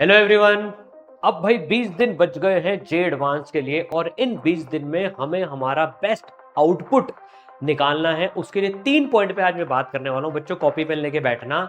Hello everyone. अब भाई 20 दिन बच गए हैं जे एडवांस के लिए और इन 20 दिन में हमें हमारा बेस्ट आउटपुट निकालना है। उसके लिए 3 पॉइंट पे आज मैं बात करने वाला हूं। बच्चों कॉपी पेन लेके बैठना।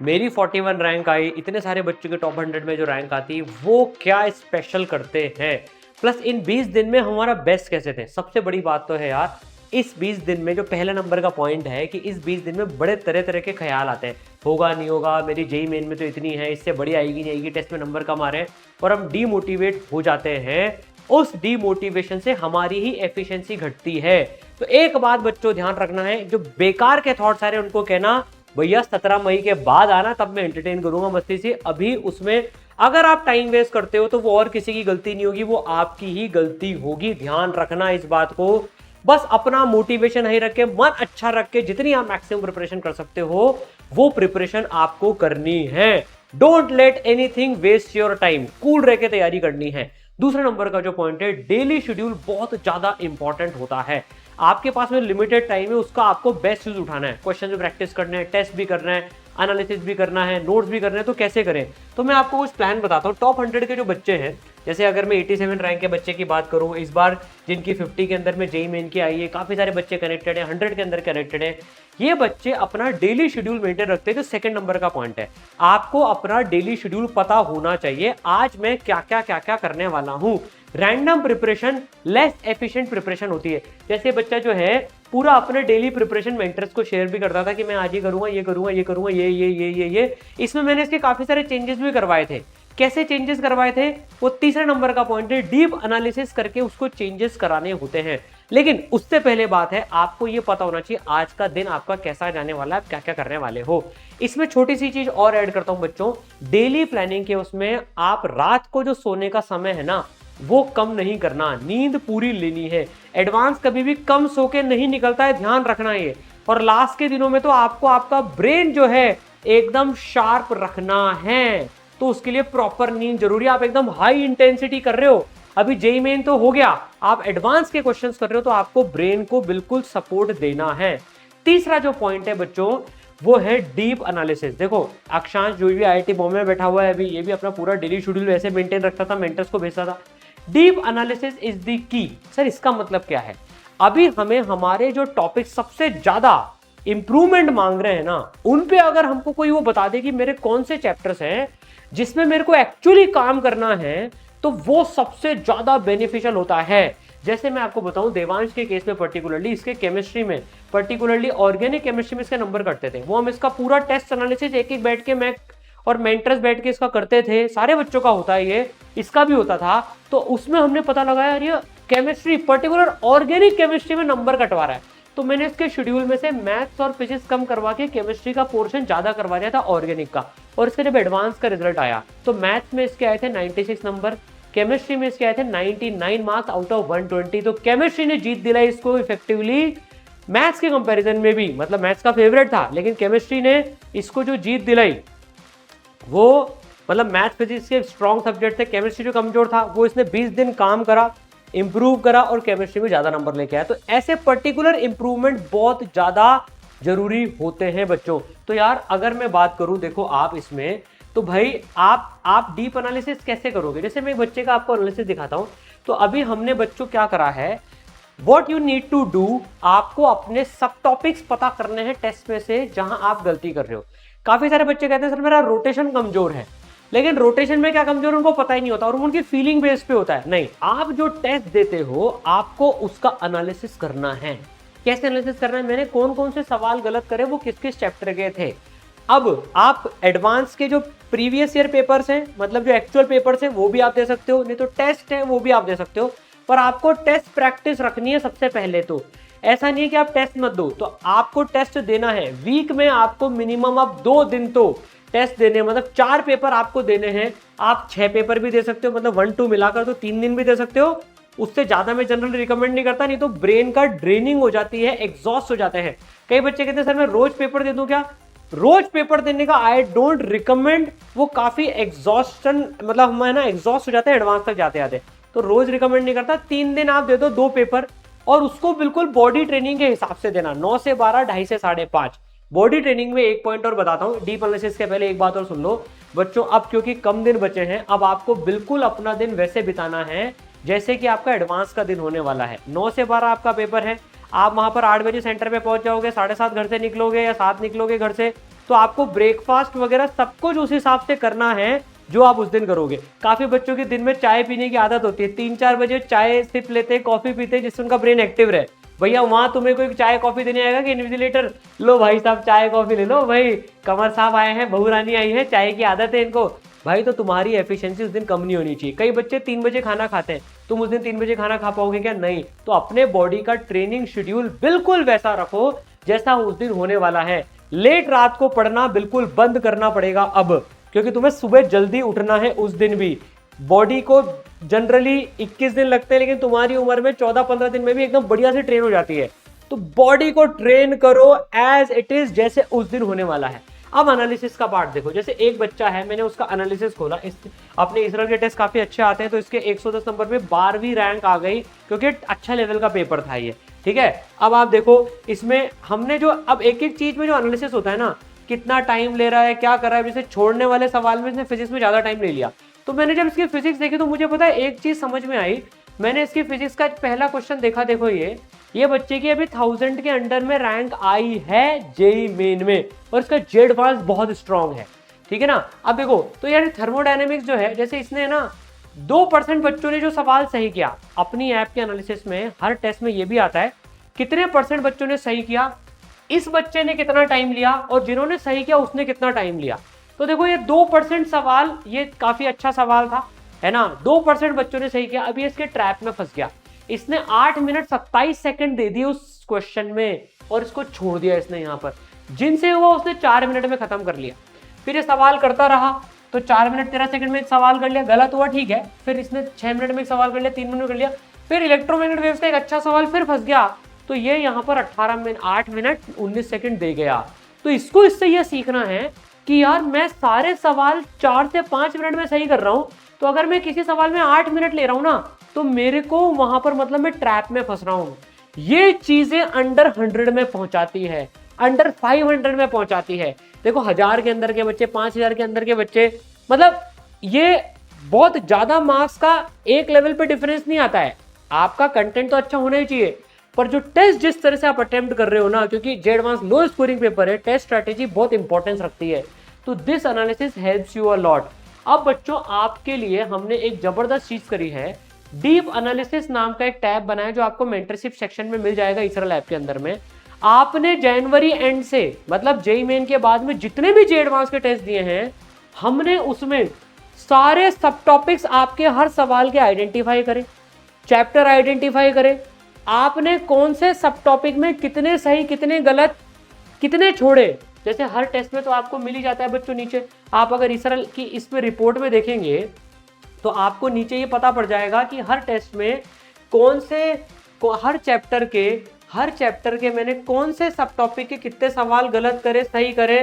मेरी 41 रैंक आई, इतने सारे बच्चों के टॉप 100 में जो रैंक आती वो क्या स्पेशल करते हैं, प्लस इन 20 दिन में हमारा बेस्ट कैसे थे। सबसे बड़ी बात तो है यार, इस 20 दिन में जो पहला नंबर का पॉइंट है कि इस 20 दिन में बड़े तरह तरह के ख्याल आते हैं। होगा नहीं होगा, मेरी जेई मेन में तो इतनी है, इससे बड़ी आएगी नहीं आएगी, टेस्ट में नंबर कम आ रहे हैं, और हम डीमोटिवेट हो जाते हैं। उस डीमोटिवेशन से हमारी ही एफिशिएंसी घटती है। तो एक बात बच्चों ध्यान रखना है, जो बेकार के थॉट्स आ रहे हैं उनको कहना भैया 17 मई के बाद आना, तब मैं एंटरटेन करूंगा मस्ती से। अभी उसमें अगर आप टाइम वेस्ट करते हो तो वो और किसी की गलती नहीं होगी, वो आपकी ही गलती होगी। ध्यान रखना इस बात को। बस अपना मोटिवेशन नहीं रख के, मन अच्छा रख के जितनी आप मैक्सिमम प्रिपरेशन कर सकते हो वो प्रिपरेशन आपको करनी है। Don't let anything waste your time. Cool रह के तैयारी करनी है। दूसरे नंबर का जो पॉइंट है, डेली शेड्यूल बहुत ज्यादा इंपॉर्टेंट होता है। आपके पास में लिमिटेड टाइम है, उसका आपको बेस्ट यूज उठाना है। क्वेश्चन भी प्रैक्टिस करने हैं, टेस्ट भी करना है, एनालिसिस भी करना है, नोट्स भी करने हैं। तो कैसे करें, तो मैं आपको कुछ प्लान बताता हूँ। टॉप 100 के जो बच्चे हैं, जैसे अगर मैं 87 रैंक के बच्चे की बात करूं, इस बार जिनकी 50 के अंदर में जेई मेन की आई है, काफी सारे बच्चे कनेक्टेड हैं, 100 के अंदर कनेक्टेड हैं। ये बच्चे अपना डेली शेड्यूल मेंटेन रखते हैं। जो सेकंड नंबर का पॉइंट है, आपको अपना डेली शेड्यूल पता होना चाहिए। आज मैं क्या क्या करने वाला हूं। Random preparation less efficient preparation होती है। जैसे बच्चा जो है पूरा अपने डेली प्रिपरेशन मेंटर्स को शेयर भी करता था कि मैं आज ये करूंगा, ये करूंगा, ये करूंगा, ये। इसमें मैंने इसके काफी सारे चेंजेस भी करवाए थे। कैसे चेंजेस करवाए थे, वो तीसरे नंबर का पॉइंट है। डीप एनालिसिस करके उसको चेंजेस कराने होते हैं। लेकिन उससे पहले बात है, आपको ये पता होना चाहिए आज का दिन आपका कैसा जाने वाला है, आप क्या क्या करने वाले हो। इसमें छोटी सी चीज और ऐड करता हूं बच्चों, डेली प्लानिंग के उसमें आप रात को जो सोने का समय है ना, वो कम नहीं करना, नींद पूरी लेनी है। एडवांस कभी भी कम सो के नहीं निकलता है, ध्यान रखना ये। और लास्ट के दिनों में तो आपको आपका ब्रेन जो है एकदम शार्प रखना है, तो उसके लिए प्रॉपर नींद जरूरी है। आप एकदम हाई इंटेंसिटी कर रहे हो, अभी जेई मेन तो हो गया, आप एडवांस के क्वेश्चंस कर रहे हो, तो आपको ब्रेन को बिल्कुल सपोर्ट देना है। तीसरा जो पॉइंट है बच्चों, वो है डीप एनालिसिस। देखो अक्षांश जो भी आईआईटी बॉम्बे में बैठा हुआ है अभी, ये भी अपना पूरा डेली शेड्यूल वैसे मेंटेन रखता था, मेंटर्स को भेजता था। Deep analysis is the key. Sir इसका मतलब क्या है, अभी हमें हमारे जो टॉपिक सबसे ज्यादा इंप्रूवमेंट मांग रहे हैं ना, उन पे अगर हमको कोई वो बता दे कि मेरे कौन से चैप्टर्स हैं जिसमें मेरे को एक्चुअली काम करना है, तो वो सबसे ज्यादा बेनिफिशियल होता है। जैसे मैं आपको बताऊं, देवांश के केस में पर्टिकुलरली, इसके केमिस्ट्री में पर्टिकुलरली ऑर्गेनिक केमिस्ट्री में इसके नंबर कटते थे। वो हम इसका पूरा टेस्ट एनालिसिस एक एक बैठ के मैं और मेंटर्स बैठ के इसका करते थे। सारे बच्चों का होता है ये, इसका भी होता था। तो उसमें हमने पता लगाया यार ये केमिस्ट्री पर्टिकुलर ऑर्गेनिक केमिस्ट्री में नंबर कटवा रहा है। तो मैंने इसके शेड्यूल में से मैथ्स और फिजिक्स कम करवा के केमिस्ट्री का पोर्शन ज्यादा करवा दिया था ऑर्गेनिक का। और इसके जब एडवांस का रिजल्ट आया तो मैथ्स में इसके आए थे 96 नंबर, केमिस्ट्री में इसके आए थे 99 मार्क्स आउट ऑफ 120। तो केमिस्ट्री ने जीत दिलाई इसको इफेक्टिवली मैथ्स के कंपैरिजन में भी। मतलब मैथ्स का फेवरेट था, लेकिन केमिस्ट्री ने इसको जो जीत दिलाई वो, मतलब मैथ फिजिक्स के स्ट्रॉन्ग सब्जेक्ट थे, केमिस्ट्री जो कमजोर था, वो इसने 20 दिन काम करा, इंप्रूव करा और केमिस्ट्री में ज्यादा नंबर लेके आया। तो ऐसे पर्टिकुलर इंप्रूवमेंट बहुत ज्यादा जरूरी होते हैं बच्चों। तो यार अगर मैं बात करूं, देखो आप इसमें तो भाई आप डीप एनालिसिस कैसे करोगे। जैसे मैं एक बच्चे का आपको एनालिसिस दिखाता हूं। तो अभी हमने बच्चों क्या करा है, what you need to do, आपको अपने सब टॉपिक्स पता करने हैं टेस्ट में से जहां आप गलती कर रहे हो। काफी सारे बच्चे कहते हैं सर मेरा रोटेशन कमजोर है, लेकिन रोटेशन में क्या कमजोर उनको पता ही नहीं होता और उनकी फीलिंग बेस पे होता है। नहीं, आप जो टेस्ट देते हो आपको उसका एनालिसिस करना है। कैसे एनालिसिस करना है, मैंने कौन कौन से सवाल गलत करे, वो किस किस चैप्टर के थे। अब आप एडवांस के जो प्रीवियस ईयर पेपर्स हैं, मतलब जो एक्चुअल पेपर्स हैं, वो भी आप दे सकते हो, नहीं तो टेस्ट है वो भी आप दे सकते हो। पर आपको टेस्ट प्रैक्टिस रखनी है सबसे पहले। तो ऐसा नहीं है कि आप टेस्ट मत दो, तो आपको टेस्ट देना है। वीक में आपको मिनिमम आप 2 दिन तो टेस्ट देने, मतलब 4 पेपर आपको देने हैं। आप 6 पेपर भी दे सकते हो, मतलब 1 2 मिलाकर तो 3 दिन भी दे सकते हो। उससे ज्यादा मैं जनरली रिकमेंड नहीं करता, नहीं तो ब्रेन का ड्रेनिंग हो जाती है, एग्जॉस्ट हो जाते हैं। कई बच्चे कहते हैं सर मैं रोज पेपर दे दूं क्या, रोज पेपर देने का आई डोंट रिकमेंड। वो काफी एग्जॉस्टन, मतलब हम है ना एग्जॉस्ट हो जाते हैं एडवांस तक जाते जाते। तो रोज रिकमेंड नहीं करता, 3 दिन आप दे दो 2 पेपर, और उसको बिल्कुल बॉडी ट्रेनिंग के हिसाब से देना। 9 से 12, 2.5 से 5.5। बॉडी ट्रेनिंग में एक पॉइंट और बताता हूं, डीप एनालिसिस के पहले एक बात और सुन लो। बच्चों अब क्योंकि कम दिन बचे हैं, अब आपको बिल्कुल अपना दिन वैसे बिताना है जैसे कि आपका एडवांस का दिन होने वाला है। 9 से 12 आपका पेपर है, आप वहां पर 8 बजे सेंटर पे पहुंच जाओगे, 7:30 घर से निकलोगे या 7 निकलोगे घर से, तो आपको ब्रेकफास्ट वगैरह सब कुछ उस हिसाब से करना है जो आप उस दिन करोगे। काफी बच्चों के दिन में चाय पीने की आदत होती है, 3-4 बजे चाय सिप लेते, कॉफी पीते, जिससे उनका ब्रेन एक्टिव रहे। भैया वहां तुम्हें कोई चाय कॉफी देने आएगा कि इन्विजिलेटर, लो भाई साहब चाय कॉफी ले लो, भाई कमर साहब आए हैं, बहू रानी आई है, चाय की आदत है इनको, भाई तो तुम्हारी एफिशिएंसी उस दिन कम नहीं होनी चाहिए। कई बच्चे 3 बजे खाना खाते हैं, तुम उस दिन 3 बजे खाना खा पाओगे क्या? नहीं। तो अपने बॉडी का ट्रेनिंग शेड्यूल बिल्कुल वैसा रखो जैसा उस दिन होने वाला है। लेट रात को पढ़ना बिल्कुल बंद करना पड़ेगा अब, क्योंकि तुम्हें सुबह जल्दी उठना है उस दिन भी। बॉडी को जनरली 21 दिन लगते हैं, लेकिन तुम्हारी उम्र में 14-15 दिन में भी एकदम बढ़िया से ट्रेन हो जाती है। तो बॉडी को ट्रेन करो एज इट इज, जैसे उस दिन होने वाला है। अब एनालिसिस का पार्ट देखो, जैसे एक बच्चा है, मैंने उसका एनालिसिस खोला, अपने इसराइल के टेस्ट काफी अच्छे आते हैं, तो इसके 110 नंबर पे 12वीं रैंक आ गई, क्योंकि अच्छा लेवल का पेपर था ये, ठीक है। अब आप देखो इसमें हमने जो अब एक एक चीज में जो एनालिसिस होता है ना, कितना टाइम ले रहा है, क्या कर रहा है, जैसे छोड़ने वाले सवाल में इसने फिजिक्स में ज्यादा टाइम ले लिया, तो मैंने जब इसकी फिजिक्स देखी तो मुझे पता है एक चीज समझ में आई। मैंने इसकी फिजिक्स का पहला क्वेश्चन देखा, देखो ये बच्चे की अभी 1000 के अंडर में रैंक आई है जेई मेन में, और इसका जेड एडवांस बहुत स्ट्रांग है, ठीक है ना। अब देखो तो यार थर्मोडायनेमिक्स जो है, जैसे इसने ना 2% बच्चों ने जो सवाल सही किया, अपनी ऐप के एनालिसिस में हर टेस्ट में ये भी आता है कितने % बच्चों ने सही किया, इस बच्चे ने कितना टाइम लिया, और जिन्होंने सही किया उसने कितना टाइम लिया। तो देखो ये 2% सवाल, ये काफी अच्छा सवाल था, है ना, 2% बच्चों ने सही किया। अभी इसके ट्रैप में फंस गया, इसने 8 मिनट 27 सेकंड दे दिए उस क्वेश्चन में, और इसको छोड़ दिया इसने यहाँ पर, जिनसे हुआ उसने 4 मिनट में खत्म कर लिया। फिर ये सवाल करता रहा, तो 4 मिनट 13 सेकंड में एक सवाल कर लिया, गलत हुआ, ठीक है। फिर इसने 6 मिनट में एक सवाल कर लिया, 3 मिनट में कर लिया। फिर इलेक्ट्रोमैग्नेटिक वेव्स का एक अच्छा सवाल फिर फंस गया, तो ये यहाँ पर 8 मिनट 19 सेकंड दे गया। तो इसको इससे यह सीखना है कि यार मैं सारे सवाल 4 से 5 मिनट में सही कर रहा हूं, तो अगर मैं किसी सवाल में 8 मिनट ले रहा हूं ना, तो मेरे को वहां पर मतलब मैं ट्रैप में फंस रहा हूं। ये चीजें अंडर 100 में पहुंचाती है, अंडर 500 में पहुंचाती है। देखो 1000 के अंदर के बच्चे, 5000 के अंदर के बच्चे, मतलब ये बहुत ज्यादा मार्क्स का एक लेवल पे डिफरेंस नहीं आता है। आपका कंटेंट तो अच्छा होना ही चाहिए, पर जो टेस्ट जिस तरह से आप अटेम्प्ट कर रहे हो ना, क्योंकि Z advance low scoring paper है, टेस्ट स्ट्रेटेजी बहुत इंपॉर्टेंस रखती है, तो this analysis helps you a lot. अब बच्चों आपके लिए हमने एक जबरदस्त चीज करी है, डीप एनालिसिस नाम का एक टैब बनाया, जो आपको मेंटरशिप सेक्शन में मिल जाएगा इसराइल ऐप के अंदर में। आपने जनवरी एंड से, मतलब जेई मेन के बाद में जितने भी जे एडवांस के टेस्ट दिए हैं, हमने उसमें सारे सब टॉपिक्स आपके हर सवाल के आइडेंटिफाई करें, चैप्टर आइडेंटिफाई करें, आपने कौन से सब टॉपिक में कितने सही, कितने गलत, कितने छोड़े। जैसे हर टेस्ट में तो आपको मिल ही जाता है बच्चों नीचे, आप अगर इसराइल की इस पे रिपोर्ट में देखेंगे तो आपको नीचे ये पता पड़ जाएगा कि हर टेस्ट में कौन से, हर चैप्टर के मैंने कौन से सब टॉपिक के कितने सवाल गलत करे, सही करे,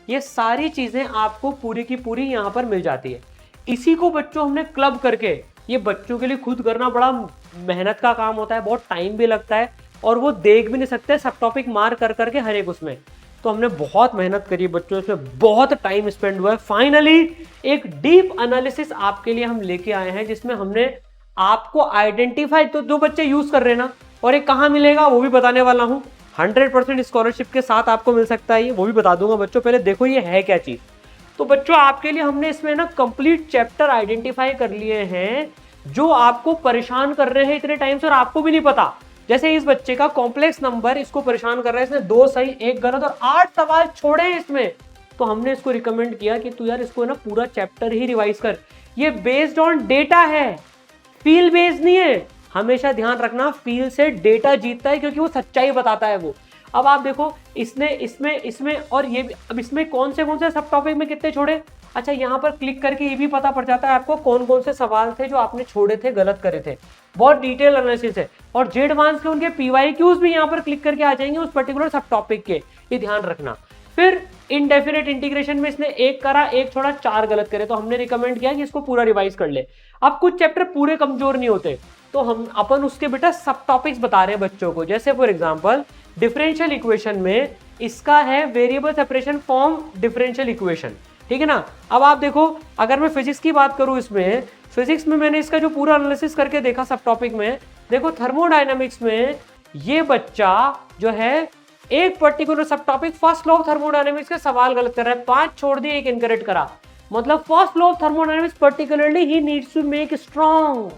ये सारी चीजें आपको पूरी की पूरी यहाँ पर मिल जाती है। इसी को बच्चों हमने क्लब करके, ये बच्चों के लिए खुद करना बड़ा मेहनत का काम होता है, बहुत टाइम भी लगता है, और वो देख भी नहीं सकते सब टॉपिक मार कर करके हर एक उसमें, तो हमने बहुत मेहनत करी बच्चों, इसमें बहुत टाइम स्पेंड हुआ है। फाइनली एक डीप एनालिसिस आपके लिए हम लेके आए हैं, जिसमें हमने आपको आइडेंटिफाई, तो जो बच्चे यूज कर रहे हैं ना, और ये कहाँ मिलेगा वो भी बताने वाला हूँ। 100% स्कॉलरशिप के साथ आपको मिल सकता है, ये वो भी बता दूंगा बच्चों। पहले देखो ये है क्या चीज। तो बच्चों आपके लिए हमने इसमें ना कंप्लीट चैप्टर आइडेंटिफाई कर लिए हैं जो आपको परेशान कर रहे हैं इतने टाइम से और आपको भी नहीं पता। जैसे इस बच्चे का कॉम्प्लेक्स नंबर इसको परेशान कर रहा है, इसने 2 सही 1 गलत और 8 सवाल छोड़े हैं इसमें, तो हमने इसको रिकमेंड किया कि तू यार इसको ना पूरा चैप्टर ही रिवाइज कर। ये बेस्ड ऑन डेटा है, फील बेस्ड नहीं है। हमेशा ध्यान रखना, फील से डेटा जीतता है, क्योंकि वो सच्चाई बताता है वो। अब आप देखो इसने इसमें और ये अब इसमें कौन से सब टॉपिक में कितने छोड़े। अच्छा यहाँ पर क्लिक करके ये भी पता पड़ जाता है आपको कौन कौन से सवाल थे जो आपने छोड़े थे, गलत करे थे। बहुत डिटेल एनालिसिस है, और जे एडवांस के उनके PYQs भी यहाँ पर क्लिक करके आ जाएंगे उस पर्टिकुलर सब टॉपिक के, ये ध्यान रखना। फिर इनडेफिनेट इंटीग्रेशन में इसने 1 करा, 1 छोड़ा, 4 गलत करे, तो हमने रिकमेंड किया कि इसको पूरा रिवाइज कर ले। अब कुछ चैप्टर पूरे कमजोर नहीं होते, तो हम अपन उसके बेटा सब टॉपिक्स बता रहे हैं बच्चों को। जैसे फॉर एग्जांपल डिफरेंशियल इक्वेशन में इसका है variable separation form differential equation, ठीक है ना। अब आप देखो, अगर मैं फिजिक्स की बात करूं, इसमें फिजिक्स में मैंने इसका जो पूरा एनालिसिस करके देखा सब टॉपिक में, देखो थर्मोडायनामिक्स में ये बच्चा जो है एक पर्टिकुलर सब topic first law of thermodynamics के सवाल गलत कर रहा है, 5 छोड़ दिए, एक इनकरेक्ट करा। मतलब first law of thermodynamics particularly he needs to make strong,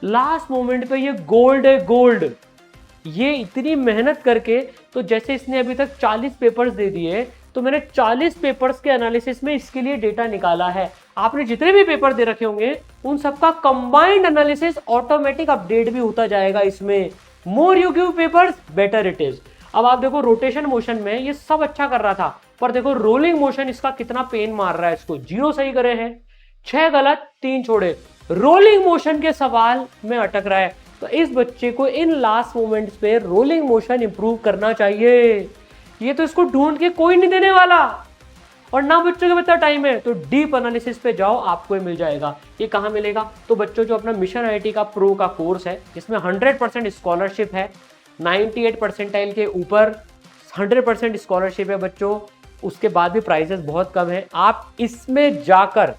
last moment पे ये गोल्ड है, गोल्ड। ये इतनी मेहनत करके, तो जैसे इसने अभी तक 40 पेपर्स दे दिए, तो मैंने 40 पेपर्स के एनालिसिस में इसके लिए डेटा निकाला है। आपने जितने भी पेपर दे रखे होंगे उन सबका कंबाइंड एनालिसिस ऑटोमेटिक अपडेट भी होता जाएगा इसमें। More you give papers better it is. अब आप देखो रोटेशन मोशन में ये सब अच्छा कर रहा था, पर देखो रोलिंग मोशन इसका कितना पेन मार रहा है इसको। 0 सही करे हैं, 6 गलत, 3 छोड़े, रोलिंग मोशन के सवाल में अटक रहा है। तो इस बच्चे को इन लास्ट मोमेंट्स पे रोलिंग मोशन इंप्रूव करना चाहिए। ये तो इसको ढूंढ के कोई नहीं देने वाला, और ना बच्चों के बच्चा टाइम है, तो डीप एनालिसिस पे जाओ, आपको ये मिल जाएगा। ये कहाँ मिलेगा? तो बच्चों जो अपना मिशन आईआईटी का प्रो का कोर्स है, इसमें 100% स्कॉलरशिप है, 98 परसेंटाइल के ऊपर 100% स्कॉलरशिप है बच्चों। उसके बाद भी प्राइजेस बहुत कम है। आप इसमें जाकर,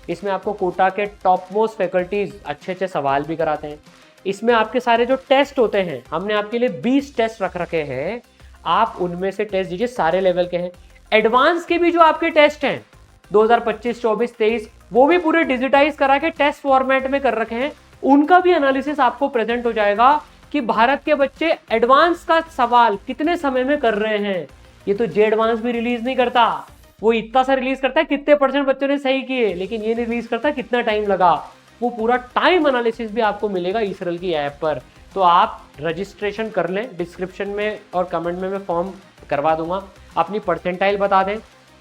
इसमें आपको कोटा के टॉप मोस्ट फैकल्टीज अच्छे अच्छे सवाल भी कराते हैं। इसमें आपके सारे जो टेस्ट होते हैं, हमने आपके लिए 20 टेस्ट रख रखे हैं, आप उनमें से टेस्ट दीजिए, सारे लेवल के हैं। एडवांस के भी जो आपके टेस्ट हैं 2025, 24, 23, वो भी पूरे डिजिटाइज करा के टेस्ट फॉर्मेट में कर रखे हैं। उनका भी एनालिसिस आपको प्रेजेंट हो जाएगा कि भारत के बच्चे एडवांस का सवाल कितने समय में कर रहे हैं। ये तो जे एडवांस भी रिलीज नहीं करता, वो इतना सा रिलीज करता है कितने % बच्चों ने सही किए, लेकिन ये नहीं रिलीज करता कितना टाइम लगा। वो पूरा टाइम एनालिसिस भी आपको मिलेगा इसरल की ऐप पर। तो आप रजिस्ट्रेशन कर लें, डिस्क्रिप्शन में और कमेंट में मैं फॉर्म करवा दूंगा। अपनी परसेंटाइल बता दें,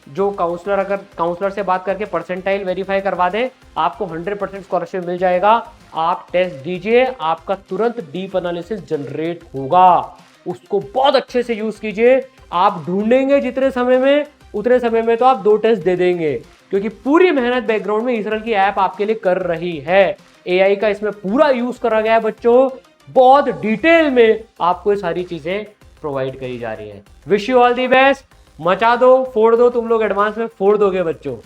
जो काउंसलर, अगर काउंसलर से बात करके परसेंटाइल वेरीफाई करवा दें, आपको 100% स्कॉलरशिप मिल जाएगा। आप टेस्ट दीजिए, आपका तुरंत डीप एनालिसिस जनरेट होगा, उसको बहुत अच्छे से यूज कीजिए। आप ढूंढेंगे जितने समय में, उतने समय में तो आप 2 टेस्ट दे देंगे, क्योंकि पूरी मेहनत बैकग्राउंड में इसरल की ऐप आपके लिए कर रही है। एआई का इसमें पूरा यूज करा गया है बच्चों, बहुत डिटेल में आपको ये सारी चीजें प्रोवाइड करी जा रही है। Wish you all the best. मचा दो, फोड़ दो, तुम लोग एडवांस में फोड़ दोगे बच्चों।